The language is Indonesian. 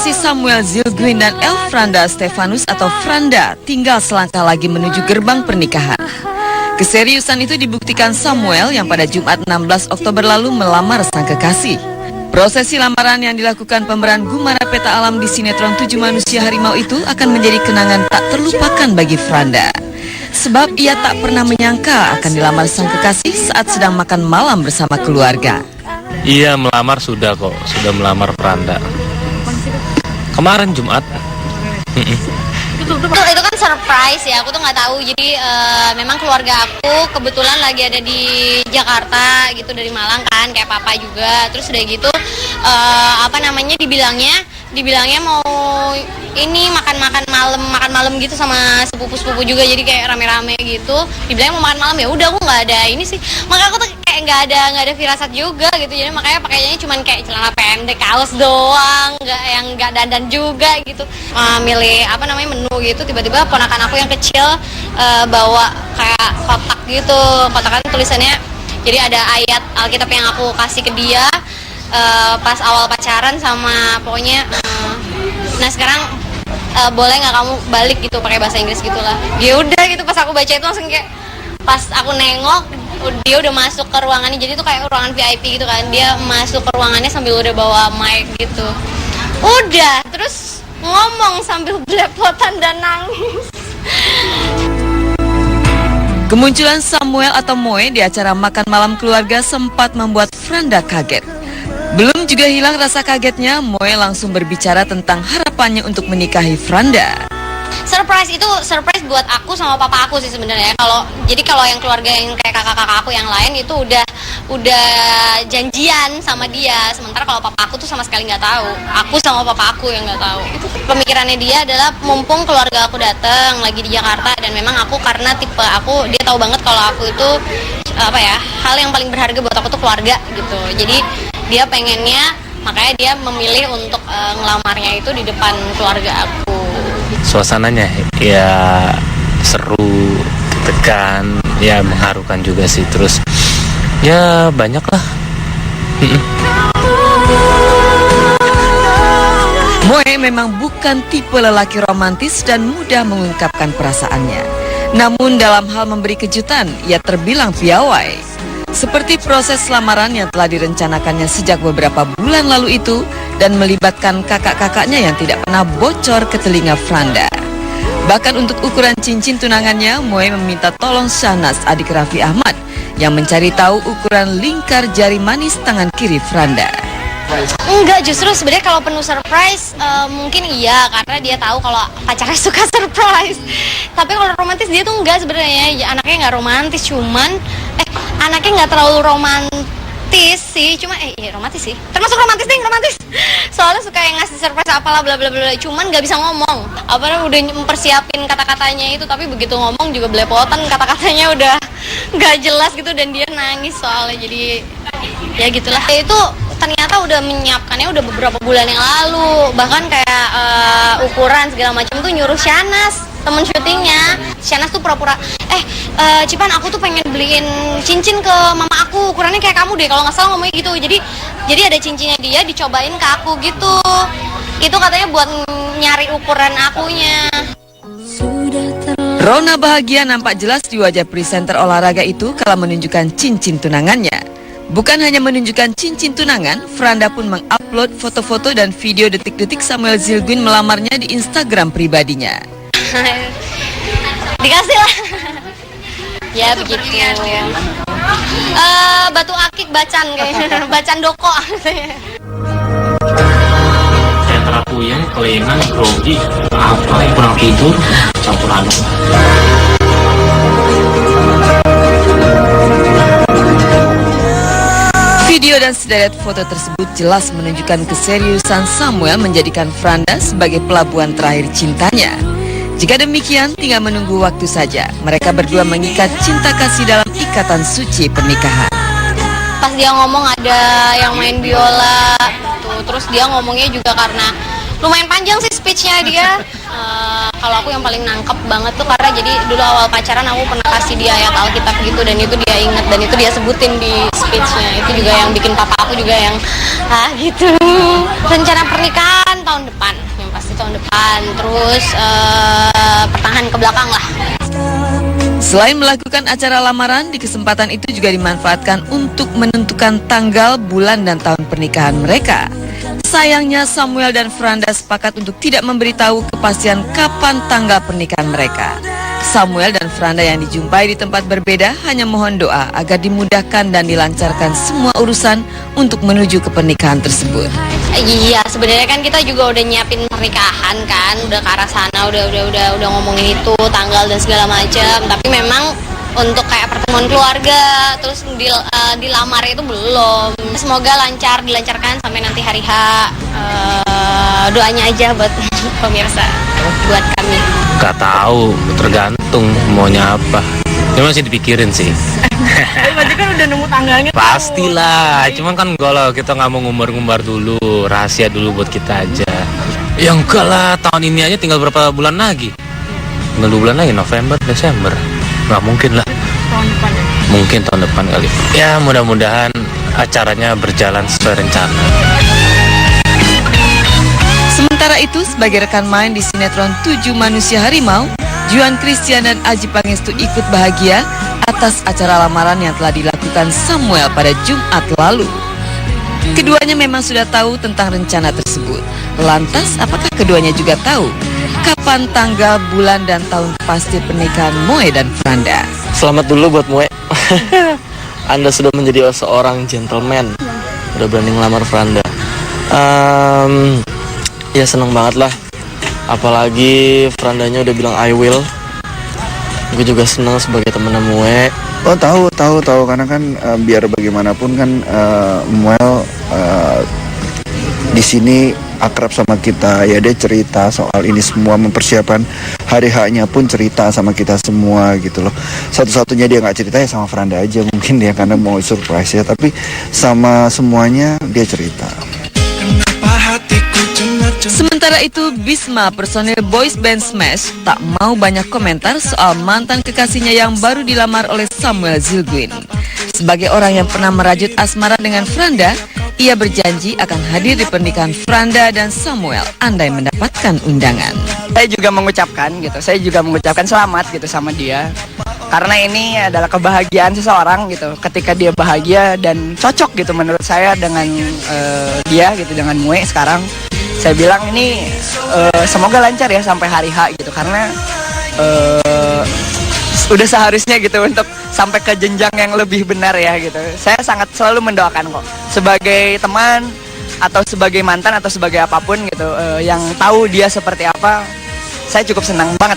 Kekasih Samuel Zylgwyn dan Elfranda Stefanus atau Franda tinggal selangkah lagi menuju gerbang pernikahan. Keseriusan itu dibuktikan Samuel yang pada Jumat 16 Oktober lalu melamar sang kekasih. Prosesi lamaran yang dilakukan pemeran Gumara Peta Alam di sinetron 7 Manusia Harimau itu akan menjadi kenangan tak terlupakan bagi Franda. Sebab ia tak pernah menyangka akan dilamar sang kekasih saat sedang makan malam bersama keluarga. Iya, melamar sudah kok, sudah melamar Franda. Kemarin Jumat. Itu kan surprise ya, aku tuh nggak tahu. Jadi memang keluarga aku kebetulan lagi ada di Jakarta gitu, dari Malang kan, kayak papa juga. Terus udah gitu dibilangnya mau ini makan malam gitu sama sepupu juga, jadi kayak rame-rame gitu. Dibilangnya mau makan malam, ya udah aku nggak ada ini sih. Makanya aku tuh kayak nggak ada firasat juga gitu. Jadi makanya pakainya cuman kayak celana pendek, kaos doang, nggak dandan juga gitu. Milih menu gitu. Tiba-tiba ponakan aku yang kecil bawa kayak kotak gitu. Kotak kan tulisannya, jadi ada ayat Alkitab yang aku kasih ke dia pas awal pacaran sama pokoknya. Nah sekarang boleh nggak kamu balik gitu, pakai bahasa Inggris gitulah. Ya udah gitu, pas aku baca itu langsung kayak, pas aku nengok dia udah masuk ke ruangannya. Jadi itu kayak ruangan VIP gitu kan, dia masuk ke ruangannya sambil udah bawa mic gitu. Udah terus ngomong sambil belepotan dan nangis. Kemunculan Samuel atau Moe di acara makan malam keluarga sempat membuat Franda kaget. Belum juga hilang rasa kagetnya, Moe langsung berbicara tentang harapannya untuk menikahi Franda. Surprise buat aku sama papa aku sih sebenarnya. Kalau yang keluarga yang kayak kakak-kakak aku yang lain itu udah janjian sama dia. Sementara kalau papa aku tuh sama sekali nggak tahu. Aku sama papa aku yang nggak tahu. Itu pemikirannya dia adalah mumpung keluarga aku datang lagi di Jakarta, dan memang aku karena tipe aku, dia tahu banget kalau aku itu hal yang paling berharga buat aku tuh keluarga gitu. Jadi dia pengennya, makanya dia memilih untuk ngelamarnya itu di depan keluarga aku. Suasananya ya seru, tekan, ya mengharukan juga sih. Terus ya banyak lah. Moe memang bukan tipe lelaki romantis dan mudah mengungkapkan perasaannya. Namun dalam hal memberi kejutan, ia terbilang piawai. Seperti proses lamaran yang telah direncanakannya sejak beberapa bulan lalu itu, dan melibatkan kakak-kakaknya yang tidak pernah bocor ke telinga Franda. Bahkan untuk ukuran cincin tunangannya, Moe meminta tolong Shahnaz, adik Raffi Ahmad, yang mencari tahu ukuran lingkar jari manis tangan kiri Franda. Enggak, justru sebenarnya kalau penuh surprise mungkin iya, karena dia tahu kalau pacarnya suka surprise. Tapi kalau romantis dia tuh enggak sebenarnya. Ya, anaknya nggak romantis, anaknya nggak terlalu romantis sih, cuma romantis sih, termasuk romantis. Soalnya suka yang ngasih surprise apalah bla bla bla, cuman nggak bisa ngomong. Udah mempersiapin kata-katanya itu, tapi begitu ngomong juga belepotan, kata-katanya udah nggak jelas gitu, dan dia nangis soalnya. Jadi ya gitulah. Itu ternyata udah menyiapkannya udah beberapa bulan yang lalu, bahkan kayak ukuran segala macam tuh nyuruh Shahnaz, temen syutingnya. Shahnaz tuh pura-pura, Cipan, aku tuh pengen beliin cincin ke mama aku, ukurannya kayak kamu deh, kalau nggak salah ngomongnya gitu. Jadi ada cincinnya dia dicobain ke aku gitu. Itu katanya buat nyari ukuran akunya. Rona bahagia nampak jelas di wajah presenter olahraga itu kala menunjukkan cincin tunangannya. Bukan hanya menunjukkan cincin tunangan, Franda pun mengupload foto-foto dan video detik-detik Samuel Zylgwyn melamarnya di Instagram pribadinya. Dikasih lah. Ya begitu. Batu akik bacan kayaknya, bacan doko. Saya terapuyeng, kelingan, grogi, kurang tidur, campuran. Video dan sederet foto tersebut jelas menunjukkan keseriusan Samuel menjadikan Franda sebagai pelabuhan terakhir cintanya. Jika demikian, tinggal menunggu waktu saja. Mereka berdua mengikat cinta kasih dalam ikatan suci pernikahan. Pas dia ngomong ada yang main biola, tuh. Terus dia ngomongnya juga karena lumayan panjang sih speech-nya dia. Kalau aku yang paling nangkep banget tuh karena jadi dulu awal pacaran aku pernah kasih dia ayat Alkitab gitu, dan itu dia inget dan itu dia sebutin di speech-nya. Itu juga yang bikin papa aku juga yang gitu. Rencana pernikahan tahun depan, yang pasti tahun depan. Terus pertengahan ke belakang lah. Selain melakukan acara lamaran, di kesempatan itu juga dimanfaatkan untuk menentukan tanggal, bulan, dan tahun pernikahan mereka. Sayangnya Samuel dan Franda sepakat untuk tidak memberitahu kepastian kapan tanggal pernikahan mereka. Samuel dan Franda yang dijumpai di tempat berbeda hanya mohon doa agar dimudahkan dan dilancarkan semua urusan untuk menuju ke pernikahan tersebut. Iya, sebenarnya kan kita juga udah nyiapin pernikahan kan, udah ke arah sana, udah ngomongin itu tanggal dan segala macam. Tapi memang untuk kayak pertemuan keluarga, terus dilamar itu belum. Semoga lancar, dilancarkan sampai nanti hari H. Doanya aja buat pemirsa, buat kami. Gak tahu, tergantung maunya apa. Ya masih dipikirin sih. Berarti kan udah nemu tanggalnya. Pastilah, cuman kan kalau kita nggak mau ngumbar-ngumbar dulu, rahasia dulu buat kita aja. Ya enggak lah, tahun ini aja tinggal berapa bulan lagi? Tinggal 2 bulan lagi, November, Desember. Nggak mungkin lah. Tahun depan ya? Mungkin tahun depan kali. Ya mudah-mudahan acaranya berjalan sesuai rencana. Sementara itu, sebagai rekan main di sinetron 7 Manusia Harimau, Juan Christian dan Adjie Pangestu ikut bahagia atas acara lamaran yang telah dilakukan Samuel pada Jumat lalu. Keduanya memang sudah tahu tentang rencana tersebut. Lantas, apakah keduanya juga tahu kapan tanggal, bulan, dan tahun pasti pernikahan Moe dan Franda? Selamat dulu buat Moe. Anda sudah menjadi seorang gentleman. Udah berani ngelamar Franda. Ya seneng banget lah. Apalagi Frandanya udah bilang I will. Gue juga seneng sebagai temennya Moe. Oh tahu karena kan biar bagaimanapun kan Muel di sini akrab sama kita, ya dia cerita soal ini semua, mempersiapkan hari H-nya pun cerita sama kita semua gitu loh. Satu-satunya dia nggak cerita ya sama Franda aja mungkin dia karena mau surprise ya, tapi sama semuanya dia cerita. Sementara itu, Bisma, personil boys band Smash, tak mau banyak komentar soal mantan kekasihnya yang baru dilamar oleh Samuel Zilguin. Sebagai orang yang pernah merajut asmara dengan Franda, ia berjanji akan hadir di pernikahan Franda dan Samuel andai mendapatkan undangan. Saya juga mengucapkan selamat gitu sama dia. Karena ini adalah kebahagiaan seseorang gitu. Ketika dia bahagia dan cocok gitu menurut saya dengan dia gitu, dengan Moe sekarang. Saya bilang ini semoga lancar ya sampai hari H gitu, karena udah seharusnya gitu untuk sampai ke jenjang yang lebih benar ya gitu. Saya sangat selalu mendoakan kok sebagai teman atau sebagai mantan atau sebagai apapun gitu, yang tahu dia seperti apa. Saya cukup senang banget.